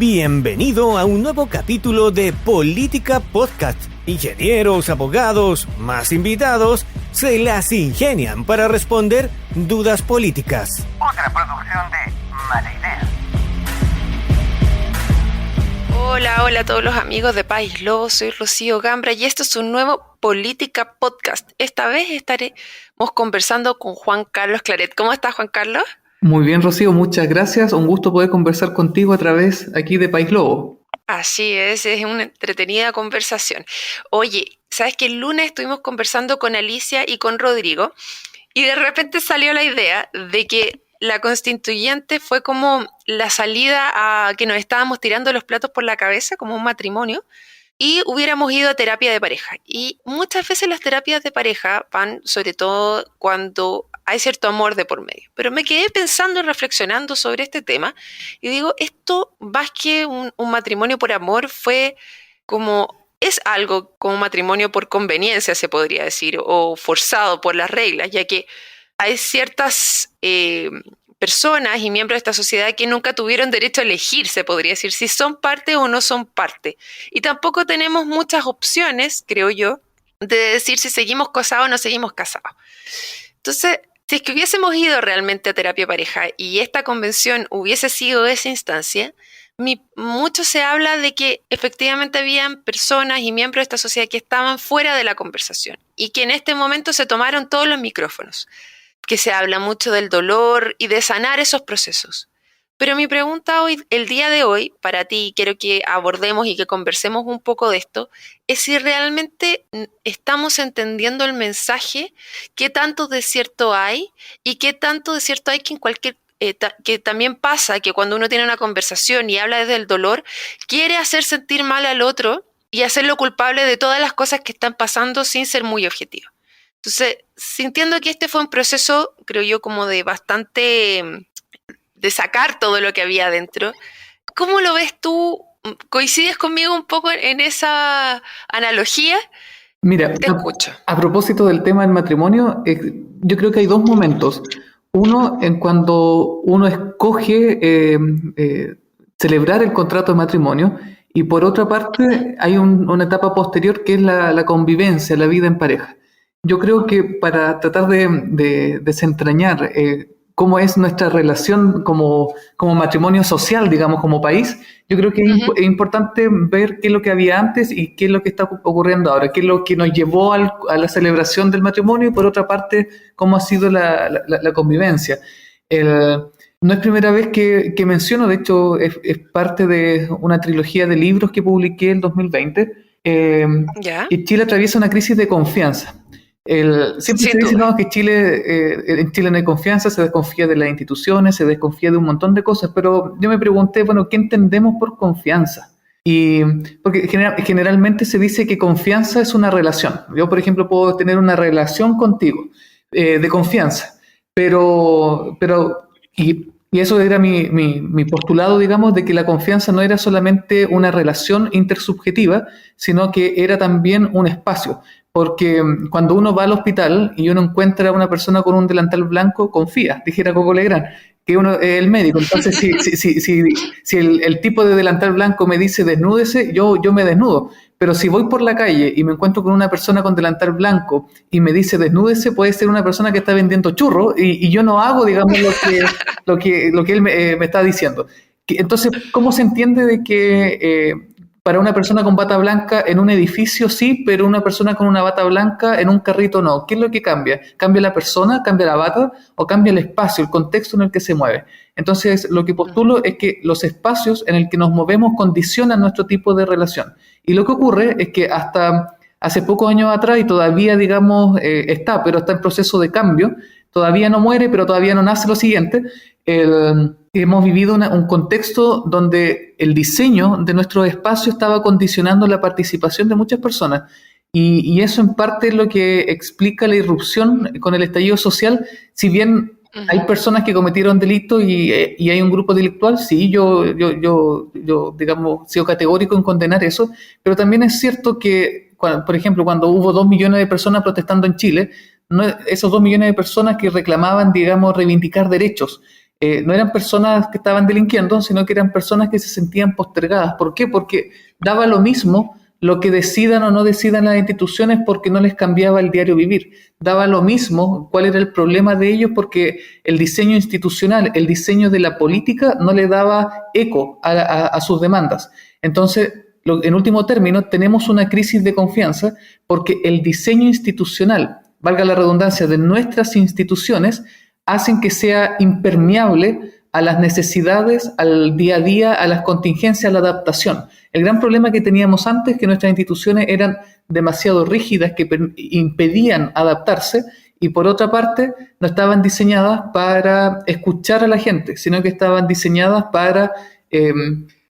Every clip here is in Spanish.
Bienvenido a un nuevo capítulo de Política Podcast. Ingenieros, abogados, más invitados, se las ingenian para responder dudas políticas. Otra producción de Mala Idea. Hola a todos los amigos de País Lobo, soy Rocío Gambra y esto es un nuevo Política Podcast. Esta vez estaremos conversando con Juan Carlos Claret. ¿Cómo estás, Juan Carlos? Muy bien, Rocío, muchas gracias. Un gusto poder conversar contigo a través aquí de País Lobo. Así es una entretenida conversación. Oye, ¿sabes que el lunes estuvimos conversando con Alicia y con Rodrigo y de repente salió la idea de que la constituyente fue como la salida a que nos estábamos tirando los platos por la cabeza, como un matrimonio, y hubiéramos ido a terapia de pareja? Y muchas veces las terapias de pareja van sobre todo cuando hay cierto amor de por medio. Pero me quedé pensando y reflexionando sobre este tema y digo, esto más que un matrimonio por amor es algo como matrimonio por conveniencia, se podría decir, o forzado por las reglas, ya que hay ciertas personas y miembros de esta sociedad que nunca tuvieron derecho a elegir, se podría decir, si son parte o no son parte. Y tampoco tenemos muchas opciones, creo yo, de decir si seguimos casados o no seguimos casados. Entonces, si es que hubiésemos ido realmente a terapia pareja y esta convención hubiese sido esa instancia, mucho se habla de que efectivamente habían personas y miembros de esta sociedad que estaban fuera de la conversación y que en este momento se tomaron todos los micrófonos, que se habla mucho del dolor y de sanar esos procesos. Pero mi pregunta hoy, el día de hoy, para ti, quiero que abordemos y que conversemos un poco de esto, es si realmente estamos entendiendo el mensaje, qué tanto de cierto hay y qué tanto de cierto hay que en cualquier que también pasa que cuando uno tiene una conversación y habla desde el dolor, quiere hacer sentir mal al otro y hacerlo culpable de todas las cosas que están pasando sin ser muy objetivo. Entonces, sintiendo que este fue un proceso, creo yo, como de bastante de sacar todo lo que había adentro, ¿cómo lo ves tú? ¿Coincides conmigo un poco en esa analogía? Mira, te escucho. A propósito del tema del matrimonio, yo creo que hay dos momentos. Uno, en cuando uno escoge celebrar el contrato de matrimonio, y por otra parte hay una etapa posterior que es la convivencia, la vida en pareja. Yo creo que para tratar de desentrañar cómo es nuestra relación como matrimonio social, digamos, como país, yo creo que es importante ver qué es lo que había antes y qué es lo que está ocurriendo ahora, qué es lo que nos llevó a la celebración del matrimonio y por otra parte, cómo ha sido la convivencia. No es primera vez que menciono, de hecho, es parte de una trilogía de libros que publiqué en 2020, y Chile atraviesa una crisis de confianza. Siempre se dice que en Chile no hay confianza, se desconfía de las instituciones, se desconfía de un montón de cosas, pero yo me pregunté, ¿qué entendemos por confianza? Porque generalmente se dice que confianza es una relación. Yo, por ejemplo, puedo tener una relación contigo de confianza, pero eso era mi postulado, digamos, de que la confianza no era solamente una relación intersubjetiva, sino que era también un espacio. Porque cuando uno va al hospital y uno encuentra a una persona con un delantal blanco, confía, dijera Coco Legrand, que uno es el médico. Entonces, si el tipo de delantal blanco me dice desnúdese, yo me desnudo. Pero si voy por la calle y me encuentro con una persona con delantal blanco y me dice desnúdese, puede ser una persona que está vendiendo churros y yo no hago, digamos, lo que él me está diciendo. Entonces, ¿cómo se entiende de que para una persona con bata blanca en un edificio sí, pero una persona con una bata blanca en un carrito no? ¿Qué es lo que cambia? ¿Cambia la persona, cambia la bata o cambia el espacio, el contexto en el que se mueve? Entonces, lo que postulo es que los espacios en el que nos movemos condicionan nuestro tipo de relación. Y lo que ocurre es que hasta hace pocos años atrás, y todavía, digamos, pero está en proceso de cambio, todavía no muere, pero todavía no nace lo siguiente, hemos vivido un contexto donde el diseño de nuestro espacio estaba condicionando la participación de muchas personas y eso en parte es lo que explica la irrupción con el estallido social. Si bien hay personas que cometieron delitos y hay un grupo delictual, sí, yo digamos, sigo categórico en condenar eso, pero también es cierto que, por ejemplo, cuando hubo 2 millones de personas protestando en Chile, esos 2 millones de personas que reclamaban, digamos, reivindicar derechos, no eran personas que estaban delinquiendo, sino que eran personas que se sentían postergadas. ¿Por qué? Porque daba lo mismo lo que decidan o no decidan las instituciones porque no les cambiaba el diario vivir. Daba lo mismo cuál era el problema de ellos porque el diseño institucional, el diseño de la política no le daba eco a sus demandas. Entonces, en último término, tenemos una crisis de confianza porque el diseño institucional, valga la redundancia, de nuestras instituciones, hacen que sea impermeable a las necesidades, al día a día, a las contingencias, a la adaptación. El gran problema que teníamos antes es que nuestras instituciones eran demasiado rígidas, que impedían adaptarse, y por otra parte no estaban diseñadas para escuchar a la gente, sino que estaban diseñadas para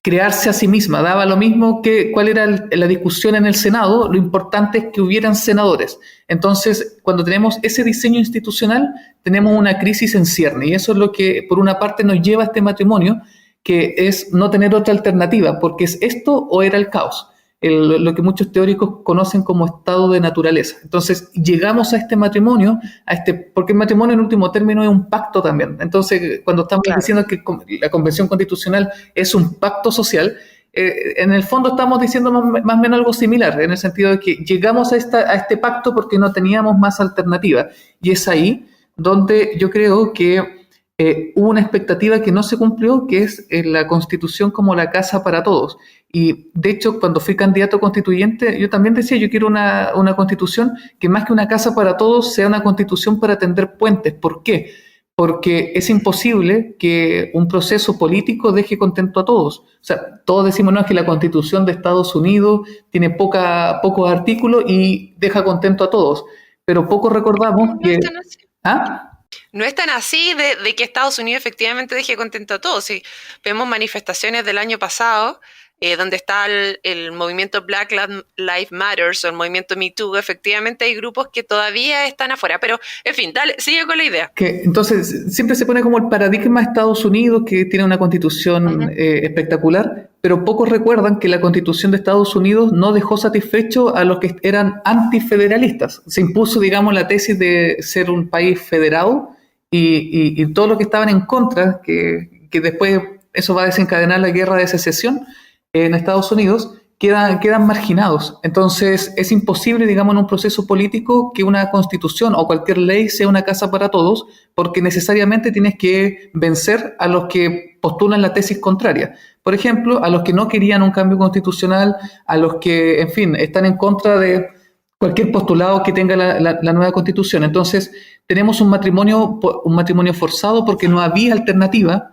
crearse a sí misma. Daba lo mismo que cuál era la discusión en el Senado, lo importante es que hubieran senadores. Entonces, cuando tenemos ese diseño institucional, tenemos una crisis en cierne, y eso es lo que, por una parte, nos lleva a este matrimonio, que es no tener otra alternativa, porque es esto o era el caos, lo que muchos teóricos conocen como estado de naturaleza. Entonces, llegamos a este matrimonio, porque el matrimonio en último término es un pacto también. Entonces, cuando estamos diciendo que la Convención Constitucional es un pacto social, en el fondo estamos diciendo más o menos algo similar, en el sentido de que llegamos a este pacto porque no teníamos más alternativa. Y es ahí donde yo creo que hubo una expectativa que no se cumplió, que es la Constitución como la casa para todos. Y de hecho, cuando fui candidato constituyente, yo también decía, yo quiero una Constitución que más que una casa para todos, sea una Constitución para tender puentes. ¿Por qué? Porque es imposible que un proceso político deje contento a todos. O sea, todos decimos, no, es que la Constitución de Estados Unidos tiene pocos artículos y deja contento a todos. Pero poco recordamos que... ¿Ah? No es tan así de que Estados Unidos efectivamente deje contento a todos. Si vemos manifestaciones del año pasado, donde está el movimiento Black Lives Matter o el movimiento Me Too, efectivamente hay grupos que todavía están afuera. Pero, en fin, dale, sigue con la idea. Entonces, siempre se pone como el paradigma de Estados Unidos, que tiene una constitución espectacular, pero pocos recuerdan que la constitución de Estados Unidos no dejó satisfecho a los que eran antifederalistas. Se impuso, digamos, la tesis de ser un país federado, y todos los que estaban en contra, que después eso va a desencadenar la guerra de secesión en Estados Unidos, quedan marginados. Entonces es imposible, digamos, en un proceso político que una constitución o cualquier ley sea una casa para todos, porque necesariamente tienes que vencer a los que postulan la tesis contraria. Por ejemplo, a los que no querían un cambio constitucional, a los que, en fin, están en contra de cualquier postulado que tenga la nueva constitución. Entonces tenemos un matrimonio forzado porque no había alternativa,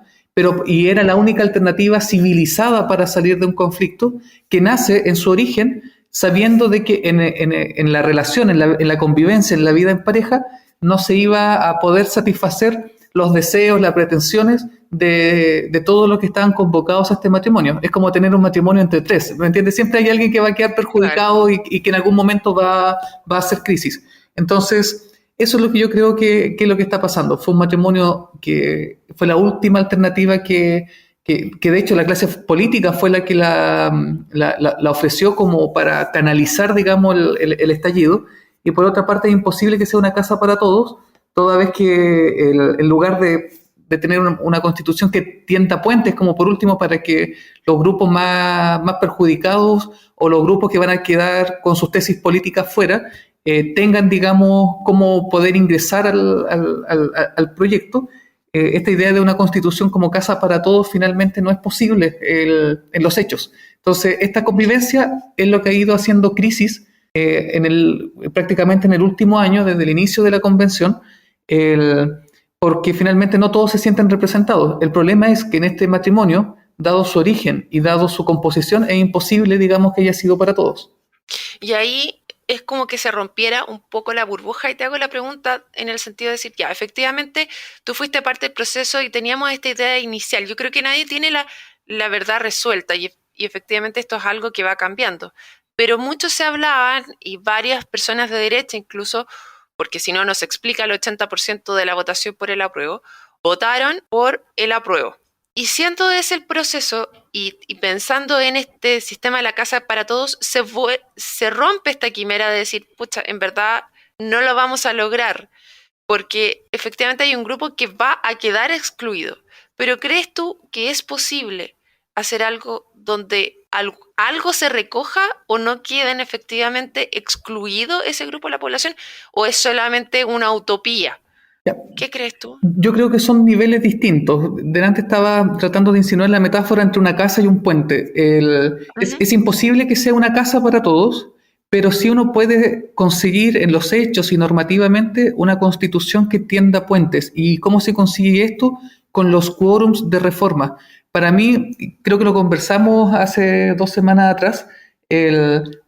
y era la única alternativa civilizada para salir de un conflicto que nace en su origen sabiendo de que en la relación, en la convivencia, en la vida en pareja, no se iba a poder satisfacer los deseos, las pretensiones de todos los que estaban convocados a este matrimonio. Es como tener un matrimonio entre tres, ¿me entiendes? Siempre hay alguien que va a quedar perjudicado, claro, y que en algún momento va a hacer crisis. Entonces, eso es lo que yo creo que es lo que está pasando. Fue un matrimonio que fue la última alternativa que de hecho la clase política fue la que la ofreció como para canalizar, digamos, el estallido. Y por otra parte es imposible que sea una casa para todos, toda vez que en lugar de tener una constitución que tienda puentes, como por último, para que los grupos más perjudicados o los grupos que van a quedar con sus tesis políticas fuera, tengan, digamos, cómo poder ingresar al proyecto. Esta idea de una constitución como casa para todos finalmente no es posible en los hechos. Entonces, esta convivencia es lo que ha ido haciendo crisis prácticamente en el último año, desde el inicio de la convención, porque finalmente no todos se sienten representados. El problema es que en este matrimonio, dado su origen y dado su composición, es imposible, digamos, que haya sido para todos. Y ahí es como que se rompiera un poco la burbuja, y te hago la pregunta en el sentido de decir, ya, efectivamente, tú fuiste parte del proceso y teníamos esta idea inicial. Yo creo que nadie tiene la verdad resuelta y efectivamente esto es algo que va cambiando. Pero muchos se hablaban, y varias personas de derecha incluso, porque si no nos explica el 80% de la votación por el apruebo, votaron por el apruebo. Y siendo ese el proceso y pensando en este sistema de la casa para todos, se rompe esta quimera de decir, pucha, en verdad no lo vamos a lograr. porque efectivamente hay un grupo que va a quedar excluido. Pero ¿crees tú que es posible hacer algo donde algo se recoja o no queden efectivamente excluido ese grupo de la población? ¿O es solamente una utopía? Ya. ¿Qué crees tú? Yo creo que son niveles distintos. Delante estaba tratando de insinuar la metáfora entre una casa y un puente. Es imposible que sea una casa para todos, pero sí uno puede conseguir en los hechos y normativamente una constitución que tienda puentes. ¿Y cómo se consigue esto? Con los quórums de reforma. Para mí, creo que lo conversamos hace 2 semanas atrás,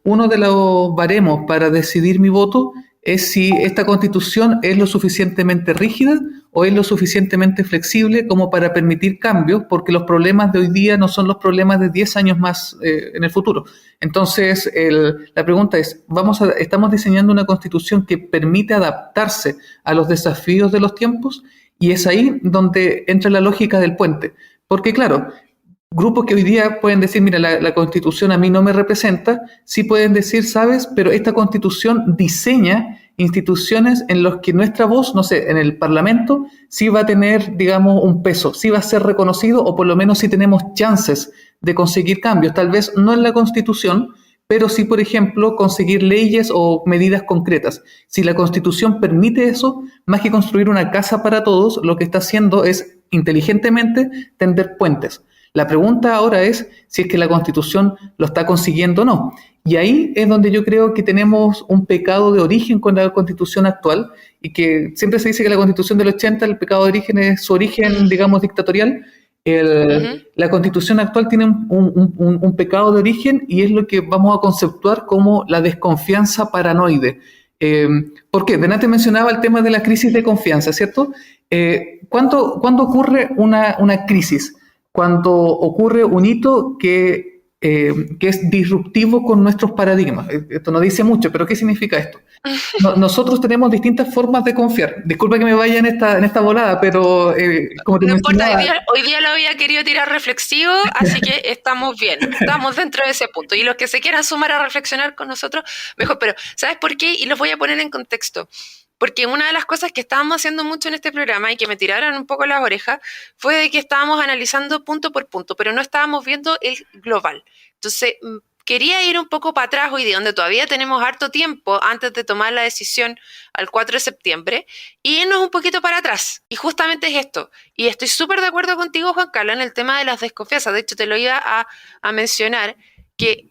uno de los baremos para decidir mi voto es si esta constitución es lo suficientemente rígida o es lo suficientemente flexible como para permitir cambios, porque los problemas de hoy día no son los problemas de 10 años más en el futuro. Entonces, la pregunta es, ¿estamos diseñando una constitución que permite adaptarse a los desafíos de los tiempos? Y es ahí donde entra la lógica del puente. Porque claro, grupos que hoy día pueden decir, mira, la Constitución a mí no me representa, sí pueden decir, ¿sabes? Pero esta Constitución diseña instituciones en las que nuestra voz, no sé, en el Parlamento, sí va a tener, digamos, un peso, sí va a ser reconocido o por lo menos sí tenemos chances de conseguir cambios. Tal vez no en la Constitución, pero sí, por ejemplo, conseguir leyes o medidas concretas. Si la Constitución permite eso, más que construir una casa para todos, lo que está haciendo es inteligentemente tender puentes. La pregunta ahora es si es que la Constitución lo está consiguiendo o no. Y ahí es donde yo creo que tenemos un pecado de origen con la Constitución actual, y que siempre se dice que la Constitución del 80, el pecado de origen es su origen, digamos, dictatorial. La Constitución actual tiene un pecado de origen y es lo que vamos a conceptuar como la desconfianza paranoide. ¿Por qué? Delante mencionaba el tema de la crisis de confianza, ¿cierto? ¿Cuándo ocurre una crisis? Cuando ocurre un hito que es disruptivo con nuestros paradigmas. Esto no dice mucho, pero ¿qué significa esto? Nosotros tenemos distintas formas de confiar. Disculpa que me vaya en esta volada, pero como te no mencionaba... importa, hoy día lo había querido tirar reflexivo, así que estamos bien, estamos dentro de ese punto. Y los que se quieran sumar a reflexionar con nosotros, mejor. Pero ¿sabes por qué? Y los voy a poner en contexto. Porque una de las cosas que estábamos haciendo mucho en este programa y que me tiraron un poco las orejas fue de que estábamos analizando punto por punto, pero no estábamos viendo el global. Entonces, quería ir un poco para atrás hoy día, donde todavía tenemos harto tiempo antes de tomar la decisión al 4 de septiembre, y irnos un poquito para atrás. Y justamente es esto. Y estoy súper de acuerdo contigo, Juan Carlos, en el tema de las desconfianzas. De hecho, te lo iba a mencionar, que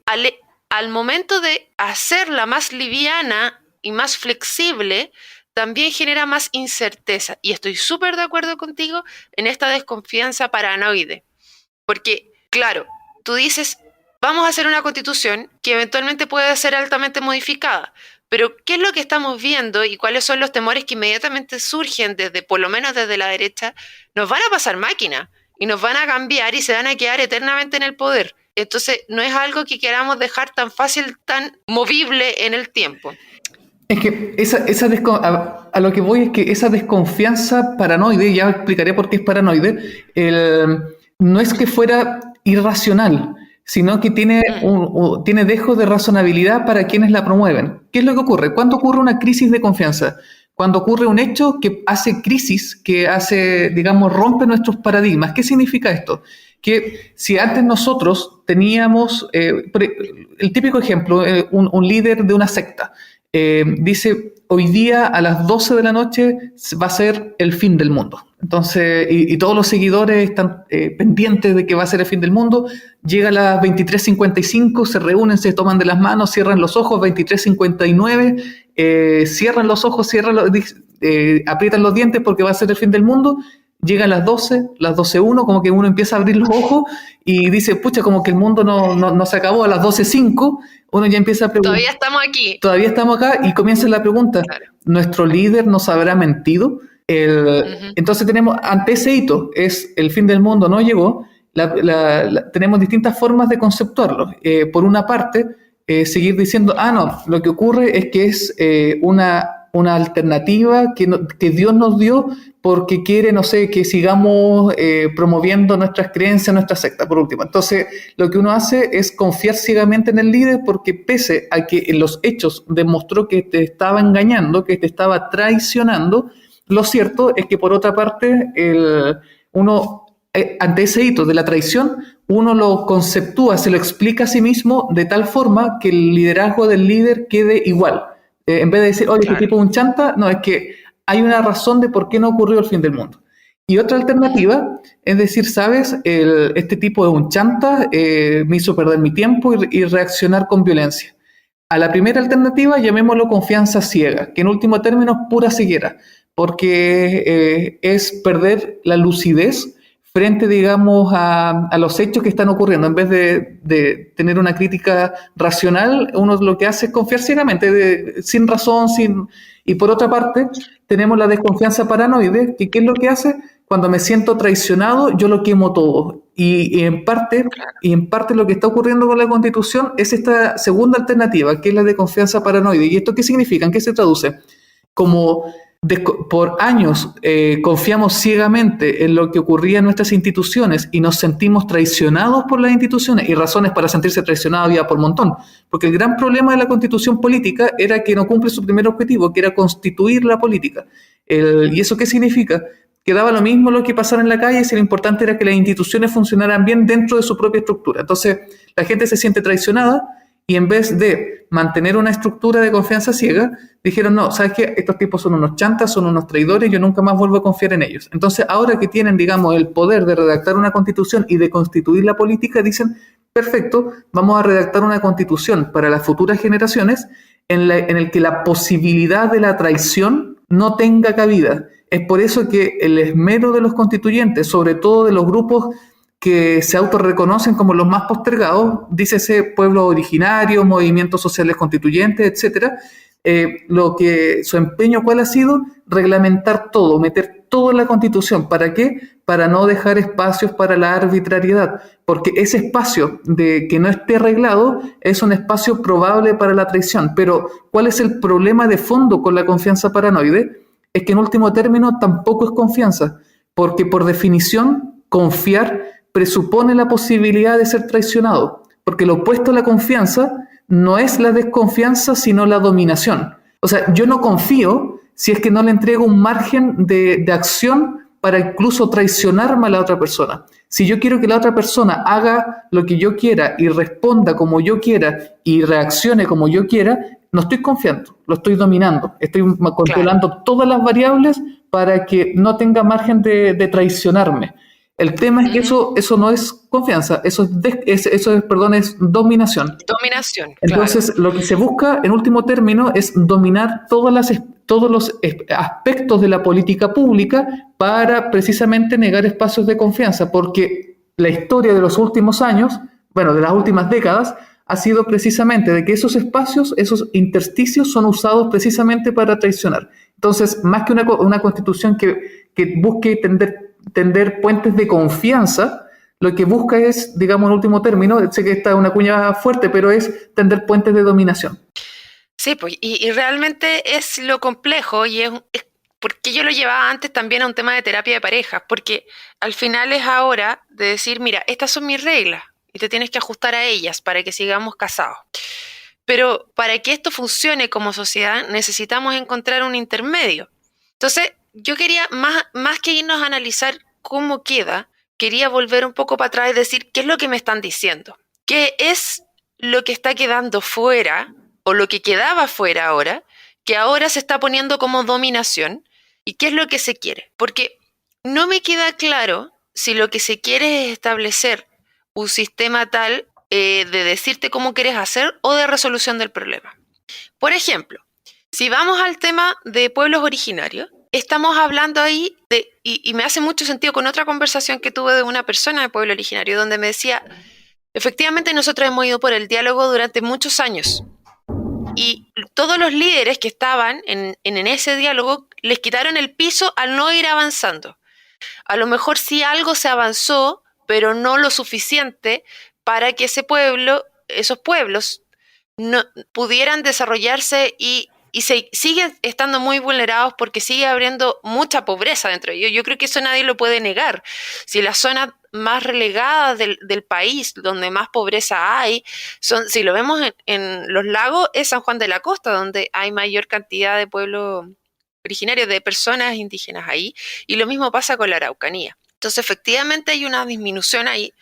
al momento de hacerla más liviana y más flexible, también genera más incerteza. Y estoy súper de acuerdo contigo en esta desconfianza paranoide. Porque, claro, tú dices, vamos a hacer una constitución que eventualmente puede ser altamente modificada. Pero, ¿qué es lo que estamos viendo y cuáles son los temores que inmediatamente surgen por lo menos desde la derecha? Nos van a pasar máquina y nos van a cambiar y se van a quedar eternamente en el poder. Entonces, no es algo que queramos dejar tan fácil, tan movible en el tiempo. Es que a lo que voy es que esa desconfianza paranoide, ya explicaré por qué es paranoide, no es que fuera irracional, sino que tiene dejo de razonabilidad para quienes la promueven. ¿Qué es lo que ocurre? ¿Cuándo ocurre una crisis de confianza? Cuando ocurre un hecho que hace crisis, que hace, digamos, rompe nuestros paradigmas. ¿Qué significa esto? Que si antes nosotros teníamos, el típico ejemplo, un líder de una secta, dice, hoy día a las 12 de la noche va a ser el fin del mundo. Entonces, y todos los seguidores están pendientes de que va a ser el fin del mundo. Llega a las 23:55, se reúnen, se toman de las manos, cierran los ojos, 23:59, cierran los ojos, aprietan los dientes porque va a ser el fin del mundo. Llega a las 12, las 12:01, como que uno empieza a abrir los ojos y dice, pucha, como que el mundo no se acabó. A las 12:05, uno ya empieza a preguntar. Todavía estamos aquí. Todavía estamos acá y comienza la pregunta, claro. ¿Nuestro líder nos habrá mentido? Entonces tenemos, ante ese hito, es el fin del mundo no llegó, tenemos distintas formas de conceptuarlo. Por una parte, seguir diciendo, no, lo que ocurre es que es una alternativa que Dios nos dio porque quiere, no sé, que sigamos promoviendo nuestras creencias, nuestra secta, por último. Entonces, lo que uno hace es confiar ciegamente en el líder porque pese a que en los hechos demostró que te estaba engañando, que te estaba traicionando, lo cierto es que por otra parte, uno, ante ese hito de la traición, uno lo conceptúa, se lo explica a sí mismo de tal forma que el liderazgo del líder quede igual. En vez de decir, oye, este tipo es un chanta, no, es que hay una razón de por qué no ocurrió el fin del mundo. Y otra alternativa es decir, ¿sabes? Este tipo es un chanta, me hizo perder mi tiempo y reaccionar con violencia. A la primera alternativa llamémoslo confianza ciega, que en último término es pura ceguera, porque es perder la lucidez frente, digamos, a los hechos que están ocurriendo. En vez de tener una crítica racional, uno lo que hace es confiar ciegamente, sin razón, y por otra parte, tenemos la desconfianza paranoide, que ¿qué es lo que hace? Cuando me siento traicionado, yo lo quemo todo. Y en parte lo que está ocurriendo con la Constitución es esta segunda alternativa, que es la de confianza paranoide. ¿Y esto qué significa? ¿En qué se traduce? Como por años confiamos ciegamente en lo que ocurría en nuestras instituciones y nos sentimos traicionados por las instituciones, y razones para sentirse traicionados había por montón, porque el gran problema de la Constitución política era que no cumple su primer objetivo, que era constituir la política. ¿Y eso qué significa? Que daba lo mismo lo que pasara en la calle, si lo importante era que las instituciones funcionaran bien dentro de su propia estructura. Entonces la gente se siente traicionada, y en vez de mantener una estructura de confianza ciega, dijeron, no, ¿sabes qué? Estos tipos son unos chantas, son unos traidores, yo nunca más vuelvo a confiar en ellos. Entonces, ahora que tienen, digamos, el poder de redactar una constitución y de constituir la política, dicen, perfecto, vamos a redactar una constitución para las futuras generaciones en el que la posibilidad de la traición no tenga cabida. Es por eso que el esmero de los constituyentes, sobre todo de los grupos que se autorreconocen como los más postergados, dícese pueblos originarios, movimientos sociales constituyentes, etcétera, su empeño, ¿cuál ha sido? Reglamentar todo, meter todo en la Constitución. ¿Para qué? Para no dejar espacios para la arbitrariedad, porque ese espacio de que no esté arreglado es un espacio probable para la traición. Pero, ¿cuál es el problema de fondo con la confianza paranoide? Es que en último término tampoco es confianza, porque por definición, confiar presupone la posibilidad de ser traicionado, porque lo opuesto a la confianza no es la desconfianza, sino la dominación. O sea, yo no confío si es que no le entrego un margen de acción para incluso traicionarme a la otra persona. Si yo quiero que la otra persona haga lo que yo quiera y responda como yo quiera y reaccione como yo quiera, no estoy confiando, lo estoy dominando, estoy controlando todas las variables para que no tenga margen de traicionarme. El tema es que eso no es confianza, eso es dominación. Dominación. Entonces, claro, lo que se busca en último término es dominar todos los aspectos de la política pública para precisamente negar espacios de confianza, porque la historia de los últimos años, bueno, de las últimas décadas, ha sido precisamente de que esos espacios, esos intersticios son usados precisamente para traicionar. Entonces, más que una constitución que busque tender puentes de confianza, lo que busca es, digamos, en último término, sé que esta es una cuña fuerte, pero es tender puentes de dominación. Sí, pues, y realmente es lo complejo, y es porque yo lo llevaba antes también a un tema de terapia de parejas, porque al final es ahora de decir, mira, estas son mis reglas, y te tienes que ajustar a ellas para que sigamos casados. Pero para que esto funcione como sociedad, necesitamos encontrar un intermedio. Entonces, yo quería, más que irnos a analizar cómo queda, quería volver un poco para atrás y decir qué es lo que me están diciendo. ¿Qué es lo que está quedando fuera, o lo que quedaba fuera ahora, que ahora se está poniendo como dominación? ¿Y qué es lo que se quiere? Porque no me queda claro si lo que se quiere es establecer un sistema tal de decirte cómo quieres hacer o de resolución del problema. Por ejemplo, si vamos al tema de pueblos originarios, estamos hablando ahí y me hace mucho sentido con otra conversación que tuve de una persona de pueblo originario, donde me decía, efectivamente nosotros hemos ido por el diálogo durante muchos años, y todos los líderes que estaban en ese diálogo les quitaron el piso al no ir avanzando. A lo mejor sí algo se avanzó, pero no lo suficiente para que esos pueblos no pudieran desarrollarse y siguen estando muy vulnerados porque sigue habiendo mucha pobreza dentro de ellos. Yo creo que eso nadie lo puede negar. Si las zonas más relegadas del país, donde más pobreza hay, si lo vemos en los lagos, es San Juan de la Costa, donde hay mayor cantidad de pueblo originarios, de personas indígenas ahí, y lo mismo pasa con la Araucanía. Entonces, efectivamente hay una disminución ahí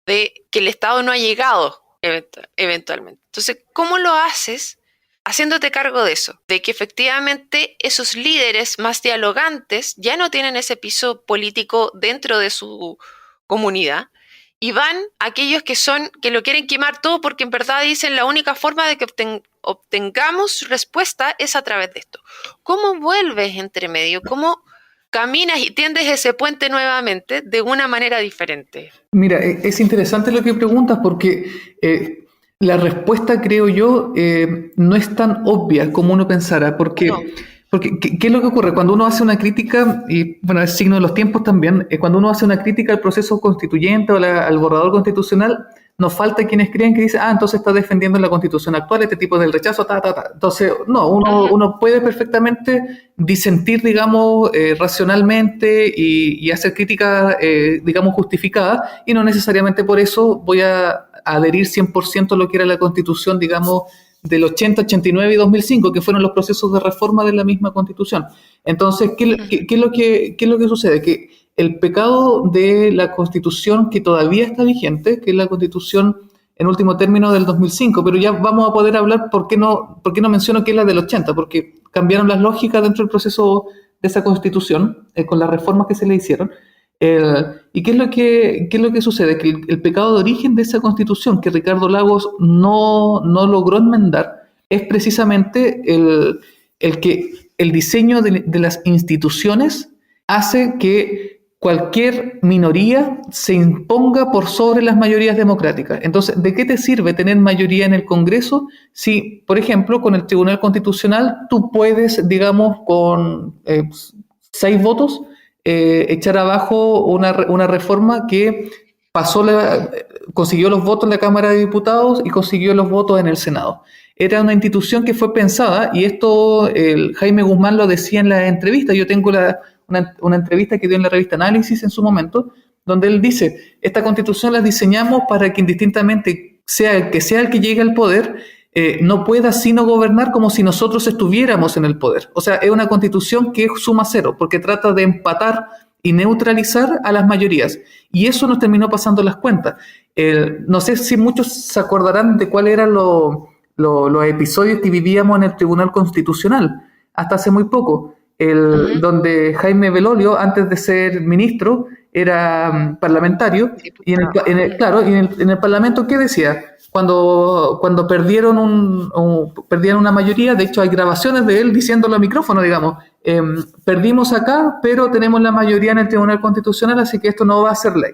de que el Estado no ha llegado eventualmente. Entonces, ¿cómo lo haces? Haciéndote cargo de eso, de que efectivamente esos líderes más dialogantes ya no tienen ese piso político dentro de su comunidad y van aquellos que lo quieren quemar todo porque en verdad dicen la única forma de que obtengamos respuesta es a través de esto. ¿Cómo vuelves entre medio? ¿Cómo caminas y tiendes ese puente nuevamente de una manera diferente? Mira, es interesante lo que preguntas porque la respuesta, creo yo, no es tan obvia como uno pensara, porque, No. porque ¿qué es lo que ocurre? Cuando uno hace una crítica, y bueno, es signo de los tiempos también, cuando uno hace una crítica al proceso constituyente o al borrador constitucional, nos falta quienes creen que dicen, entonces está defendiendo la Constitución actual, este tipo del rechazo, Entonces, no, uno puede perfectamente disentir, digamos, racionalmente y hacer críticas, digamos, justificadas, y no necesariamente por eso voy a adherir 100% a lo que era la Constitución, digamos, del 80, 89 y 2005, que fueron los procesos de reforma de la misma Constitución. Entonces, ¿qué es lo que sucede? Que el pecado de la Constitución que todavía está vigente, que es la Constitución en último término del 2005, pero ya vamos a poder hablar por qué no menciono que es la del 80, porque cambiaron las lógicas dentro del proceso de esa Constitución, con las reformas que se le hicieron. ¿Y qué es lo que sucede? Que el pecado de origen de esa Constitución que Ricardo Lagos no logró enmendar es precisamente el que el diseño de las instituciones hace que cualquier minoría se imponga por sobre las mayorías democráticas. Entonces, ¿de qué te sirve tener mayoría en el Congreso si, por ejemplo, con el Tribunal Constitucional tú puedes, digamos, con 6 votos, echar abajo una reforma que consiguió los votos en la Cámara de Diputados y consiguió los votos en el Senado? Era una institución que fue pensada, y esto Jaime Guzmán lo decía en la entrevista. Yo tengo una entrevista que dio en la revista Análisis en su momento, donde él dice, esta Constitución la diseñamos para que indistintamente sea el que llegue al poder, no pueda sino gobernar como si nosotros estuviéramos en el poder. O sea, es una Constitución que suma cero, porque trata de empatar y neutralizar a las mayorías. Y eso nos terminó pasando las cuentas. No sé si muchos se acordarán de cuáles eran los episodios que vivíamos en el Tribunal Constitucional hasta hace muy poco, donde Jaime Belolio, antes de ser ministro, era parlamentario, y en el Parlamento, ¿qué decía? Cuando perdieron una mayoría, de hecho hay grabaciones de él diciéndolo a micrófono, digamos, perdimos acá, pero tenemos la mayoría en el Tribunal Constitucional, así que esto no va a ser ley.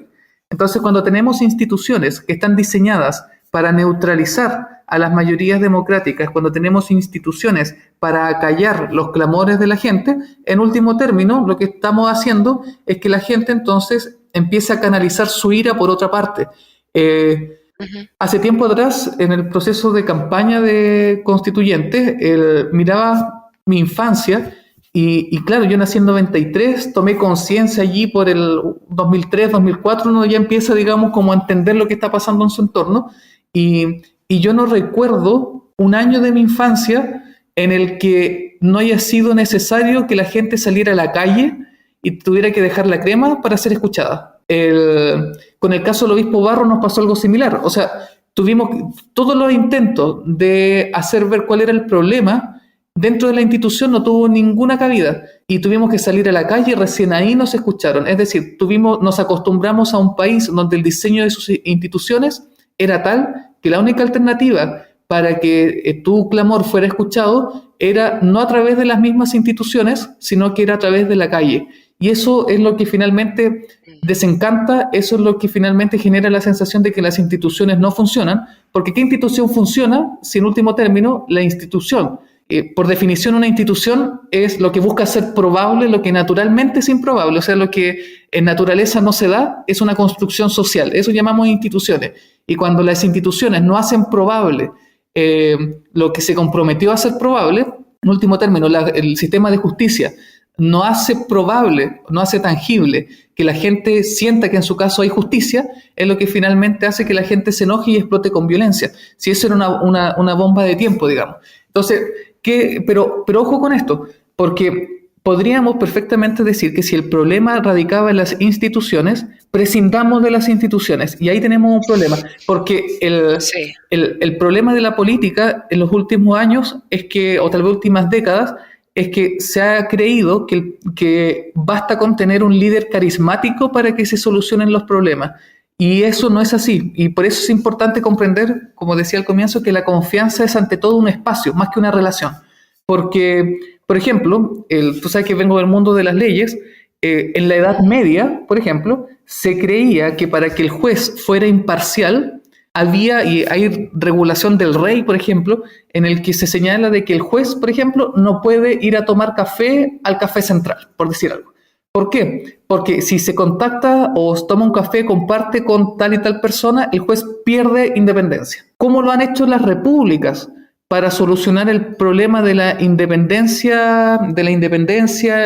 Entonces, cuando tenemos instituciones que están diseñadas para neutralizar a las mayorías democráticas, cuando tenemos instituciones para acallar los clamores de la gente, en último término, lo que estamos haciendo es que la gente entonces empieza a canalizar su ira por otra parte. Hace tiempo atrás, en el proceso de campaña de constituyentes, miraba mi infancia y claro, yo nací en 93, tomé conciencia allí por el 2003, 2004, uno ya empieza, digamos, como a entender lo que está pasando en su entorno, y yo no recuerdo un año de mi infancia en el que no haya sido necesario que la gente saliera a la calle y tuviera que dejar la crema para ser escuchada. Con el caso del obispo Barros nos pasó algo similar. O sea, tuvimos todos los intentos de hacer ver cuál era el problema dentro de la institución, no tuvo ninguna cabida y tuvimos que salir a la calle y recién ahí nos escucharon. Es decir, nos acostumbramos a un país donde el diseño de sus instituciones era tal que la única alternativa para que tu clamor fuera escuchado era no a través de las mismas instituciones, sino que era a través de la calle. Y eso es lo que finalmente desencanta, eso es lo que finalmente genera la sensación de que las instituciones no funcionan, porque ¿qué institución funciona si en último término la institución? Por definición, una institución es lo que busca ser probable, lo que naturalmente es improbable, o sea, lo que en naturaleza no se da, es una construcción social, eso llamamos instituciones. Y cuando las instituciones no hacen probable lo que se comprometió a hacer probable, en último término, el sistema de justicia no hace probable, no hace tangible que la gente sienta que en su caso hay justicia, es lo que finalmente hace que la gente se enoje y explote con violencia. Si eso era una bomba de tiempo, digamos. Entonces, pero ojo con esto, porque podríamos perfectamente decir que si el problema radicaba en las instituciones, prescindamos de las instituciones. Y ahí tenemos un problema, porque Sí. el problema de la política en los últimos años es que, o tal vez últimas décadas, es que se ha creído que basta con tener un líder carismático para que se solucionen los problemas. Y eso no es así. Y por eso es importante comprender, como decía al comienzo, que la confianza es ante todo un espacio, más que una relación. Porque, por ejemplo, tú sabes que vengo del mundo de las leyes, en la Edad Media, por ejemplo, se creía que para que el juez fuera imparcial, y hay regulación del rey, por ejemplo, en el que se señala de que el juez, por ejemplo, no puede ir a tomar café al café central, por decir algo. ¿Por qué? Porque si se contacta o toma un café, comparte con tal y tal persona, el juez pierde independencia. ¿Cómo lo han hecho las repúblicas para solucionar el problema de la independencia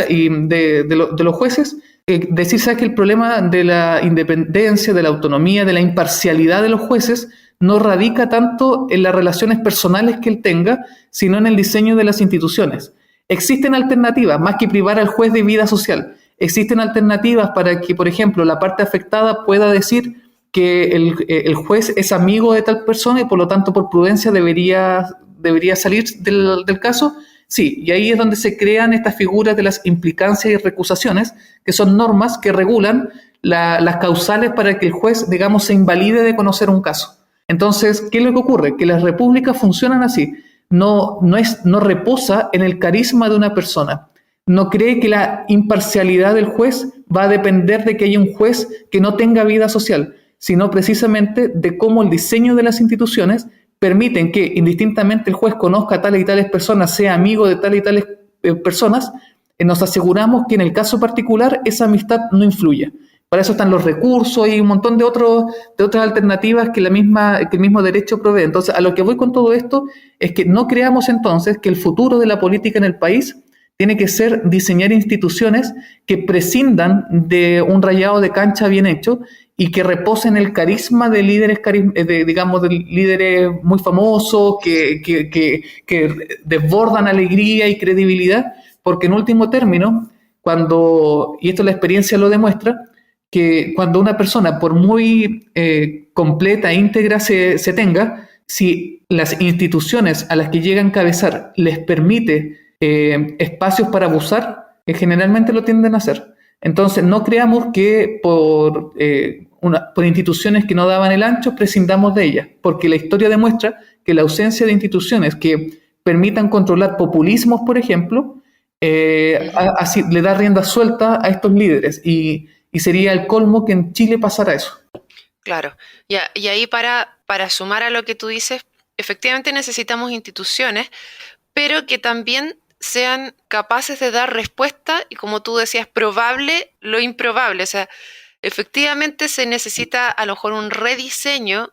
y de los jueces? Decir, ¿sabes que el problema de la independencia, de la autonomía, de la imparcialidad de los jueces no radica tanto en las relaciones personales que él tenga, sino en el diseño de las instituciones? Existen alternativas, más que privar al juez de vida social. Existen alternativas para que, por ejemplo, la parte afectada pueda decir que el juez es amigo de tal persona y por lo tanto por prudencia debería salir del caso. Sí, y ahí es donde se crean estas figuras de las implicancias y recusaciones, que son normas que regulan las causales para que el juez, digamos, se invalide de conocer un caso. Entonces, ¿qué es lo que ocurre? Que las repúblicas funcionan así. No reposa en el carisma de una persona. No cree que la imparcialidad del juez va a depender de que haya un juez que no tenga vida social, sino precisamente de cómo el diseño de las instituciones permiten que indistintamente el juez conozca a tales y tales personas, sea amigo de tales y tales personas, nos aseguramos que en el caso particular esa amistad no influya. Para eso están los recursos y un montón de otras alternativas que el mismo derecho provee. Entonces, a lo que voy con todo esto es que no creamos entonces que el futuro de la política en el país tiene que ser diseñar instituciones que prescindan de un rayado de cancha bien hecho y que reposen el carisma de líderes, de líderes muy famosos que desbordan alegría y credibilidad, porque en último término, y esto la experiencia lo demuestra, que cuando una persona, por muy completa e íntegra se tenga, si las instituciones a las que llega a encabezar les permite espacios para abusar, generalmente lo tienden a hacer. Entonces, no creamos que por instituciones que no daban el ancho prescindamos de ellas, porque la historia demuestra que la ausencia de instituciones que permitan controlar populismos, por ejemplo, así le da rienda suelta a estos líderes y sería el colmo que en Chile pasara eso. Claro. Y ahí para sumar a lo que tú dices, efectivamente necesitamos instituciones, pero que también sean capaces de dar respuesta y, como tú decías, probable lo improbable. O sea, efectivamente se necesita a lo mejor un rediseño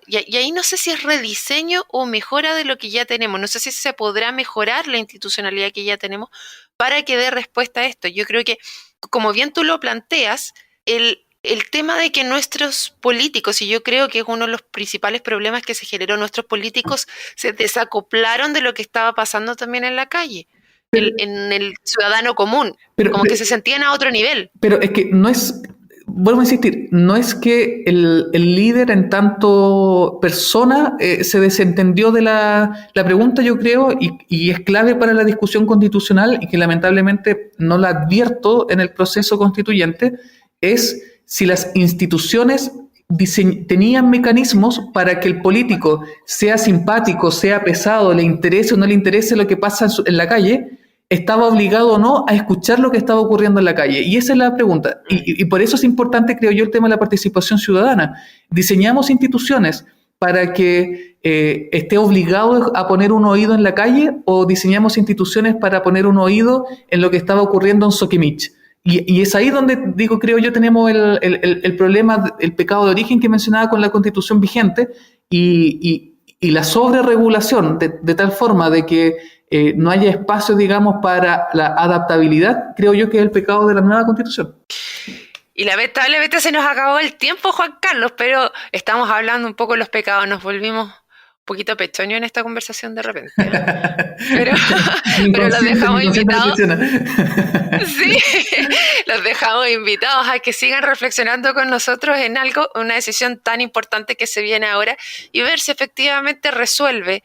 y ahí no sé si es rediseño o mejora de lo que ya tenemos. No sé si se podrá mejorar la institucionalidad que ya tenemos para que dé respuesta a esto. Yo creo que, como bien tú lo planteas, el tema de que nuestros políticos, y yo creo que es uno de los principales problemas que se generó, nuestros políticos se desacoplaron de lo que estaba pasando también en la calle, en el ciudadano común, que se sentían a otro nivel. Pero es que no es, vuelvo a insistir, no es que el líder en tanto persona se desentendió de la pregunta, yo creo, y es clave para la discusión constitucional y que lamentablemente no la advierto en el proceso constituyente, es si las instituciones tenían mecanismos para que el político, sea simpático, sea pesado, le interese o no le interese lo que pasa en la calle, estaba obligado o no a escuchar lo que estaba ocurriendo en la calle. Y esa es la pregunta. Y por eso es importante, creo yo, el tema de la participación ciudadana. Diseñamos instituciones para que esté obligado a poner un oído en la calle, o diseñamos instituciones para poner un oído en lo que estaba ocurriendo en Soquimich. Y es ahí donde, creo yo, tenemos el problema, el pecado de origen que mencionaba con la Constitución vigente y la sobreregulación de tal forma de que no haya espacio, digamos, para la adaptabilidad, creo yo que es el pecado de la nueva Constitución. Y lamentablemente se nos acabó el tiempo, Juan Carlos, pero estamos hablando un poco de los pecados, nos volvimos un poquito pechoño en esta conversación de repente. Pero los dejamos invitados. Sí, los dejamos invitados a que sigan reflexionando con nosotros en algo, una decisión tan importante que se viene ahora y ver si efectivamente resuelve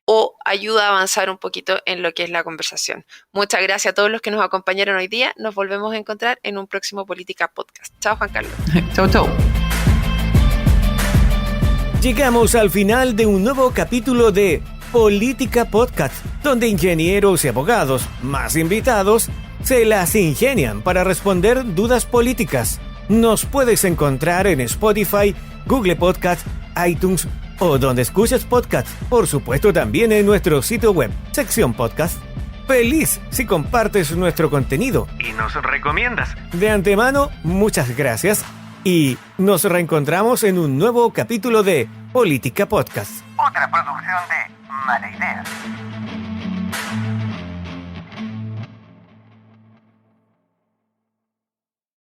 o ayuda a avanzar un poquito en lo que es la conversación. Muchas gracias a todos los que nos acompañaron hoy día. Nos volvemos a encontrar en un próximo Política Podcast. Chao, Juan Carlos. Chao. Llegamos al final de un nuevo capítulo de Política Podcast, donde ingenieros y abogados, más invitados, se las ingenian para responder dudas políticas. Nos puedes encontrar en Spotify, Google Podcast, iTunes o donde escuches podcast. Por supuesto también en nuestro sitio web, sección podcast. Feliz si compartes nuestro contenido Y nos recomiendas. De antemano, muchas gracias y nos reencontramos en un nuevo capítulo de Política Podcast.